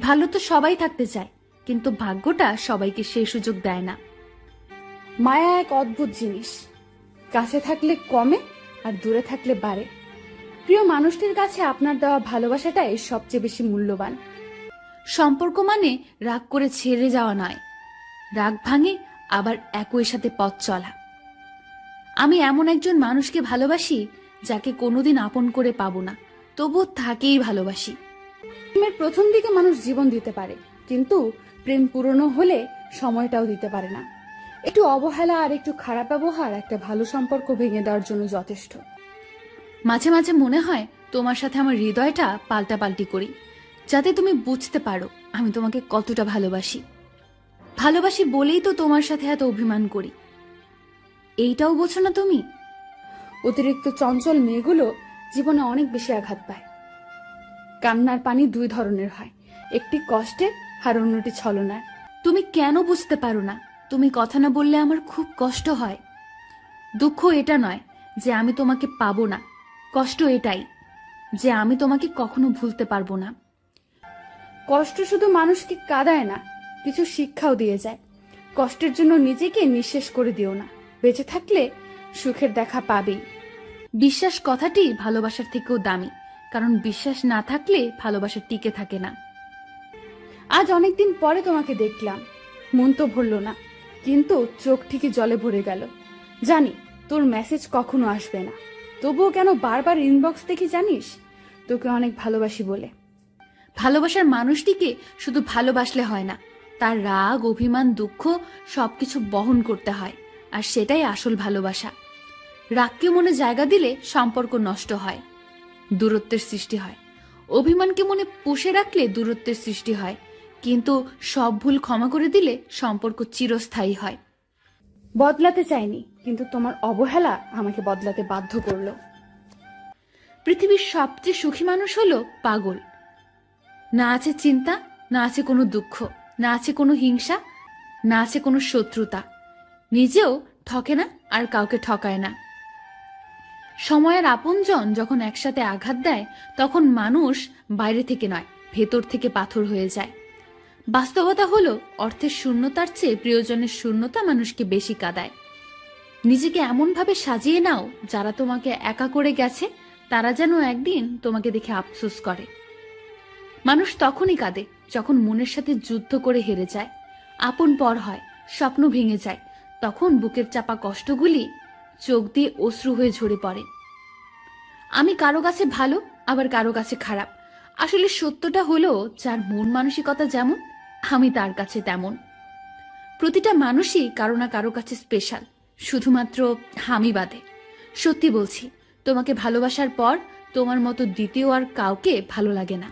ভালো তো সবাই থাকতে চায়, কিন্তু ভাগ্যটা সবাইকে সেই সুযোগ দেয় না। মায়া এক অদ্ভুত জিনিস, কাছে থাকলে কমে আর দূরে থাকলে বাড়ে। প্রিয় মানুষটির কাছে আপনার দেওয়া ভালোবাসাটাই সবচেয়ে বেশি মূল্যবান। সম্পর্ক মানে রাগ করে ছেড়ে যাওয়া নয়, রাগ ভাঙে আবার একই সাথে পথ চলা। আমি এমন একজন মানুষকে ভালোবাসি যাকে কোনোদিন আপন করে পাবো না, তবুও তাকেই ভালোবাসি। প্রেমের প্রথম দিকে মানুষ জীবন দিতে পারে, কিন্তু প্রেম পুরনো হলে সময়টাও দিতে পারে না। একটু অবহেলা আর একটু খারাপ ব্যবহার একটা ভালো সম্পর্ক ভেঙে দেওয়ার জন্য যথেষ্ট। মাঝে মাঝে মনে হয় তোমার সাথে আমার হৃদয়টা পাল্টাপাল্টি করি, যাতে তুমি বুঝতে পারো আমি তোমাকে কতটা ভালোবাসি। ভালোবাসি বলেই তো তোমার সাথে এত অভিমান করি, এইটাও বোঝো না তুমি? অতিরিক্ত চঞ্চল মেয়েগুলো জীবনে অনেক বেশি আঘাত পায়। কান্নার পানি দুই ধরনের হয়, একটি কষ্টে আর অন্যটি ছলনায়। তুমি কেন বুঝতে পারো না? তুমি কথা না বললে আমার খুব কষ্ট হয়। দুঃখ এটা নয় যে আমি তোমাকে পাবো না, কষ্ট এটাই যে আমি তোমাকে কখনো ভুলতে পারবো না। কষ্ট শুধু মানুষকে কাঁদায় না, কিছু শিক্ষাও দিয়ে যায়। কষ্টের জন্য নিজেকে নিঃশেষ করে দিও না, বেঁচে থাকলে সুখের দেখা পাবেই। বিশ্বাস কথাটি ভালোবাসার থেকেও দামি, কারণ বিশ্বাস না থাকলে ভালোবাসা টিকে থাকে না। আজ অনেকদিন পরে তোমাকে দেখলাম, মন তো ভরল না, কিন্তু চোখ ঠিকই জলে ভরে গেল। জানি তোর মেসেজ কখনো আসবে না, তবুও কেন বারবার ইনবক্স দেখি জানিস? তোকে অনেক ভালোবাসি বলে। ভালোবাসার মানুষটিকে শুধু ভালোবাসলে হয় না, তার রাগ, অভিমান, দুঃখ সবকিছু বহন করতে হয়, আর সেটাই আসল ভালোবাসা। রাগকে মনে জায়গা দিলে সম্পর্ক নষ্ট হয়, দূরত্বের সৃষ্টি হয়। অভিমানকে মনে পুষে রাখলে দূরত্বের সৃষ্টি হয়, কিন্তু সব ভুল ক্ষমা করে দিলে সম্পর্ক চিরস্থায়ী হয়। বদলাতে চাইনি, কিন্তু তোমার অবহেলা আমাকে বদলাতে বাধ্য করলো। পৃথিবীর সবচেয়ে সুখী মানুষ হলো পাগল। না আছে চিন্তা, না আছে কোনো দুঃখ, না আছে কোনো হিংসা, না আছে কোনো শত্রুতা। নিজেও ঠকে না আর কাউকে ঠকায় না। সময়ের আপনজন যখন একসাথে আঘাত দেয়, তখন মানুষ বাইরে থেকে নয়, ভেতর থেকে পাথর হয়ে যায়। বাস্তবতা হলো, অর্থের শূন্যতার চেয়ে প্রিয়জনের শূন্যতা মানুষকে বেশি কাঁদায়। নিজেকে এমনভাবে সাজিয়ে নাও, যারা তোমাকে একা করে গেছে তারা যেন একদিন তোমাকে দেখে আফসোস করে। মানুষ তখনই কাঁদে যখন মনের সাথে যুদ্ধ করে হেরে যায়, আপন পর হয়, স্বপ্ন ভেঙে যায়। তখন বুকের চাপা কষ্টগুলি চোখ দিয়ে অশ্রু হয়ে ঝরে পড়ে। আমি কারো কাছে ভালো, আবার কারো কাছে খারাপ। আসলে সত্যটা হলো, যার মন মানসিকতা যেমন, আমি তার কাছে তেমন। প্রতিটা মানুষই কারো না কারো কাছে স্পেশাল, শুধুমাত্র আমি বাদে। সত্যি বলছি, তোমাকে ভালোবাসার পর তোমার মতো দ্বিতীয় আর কাউকে ভালো লাগে না।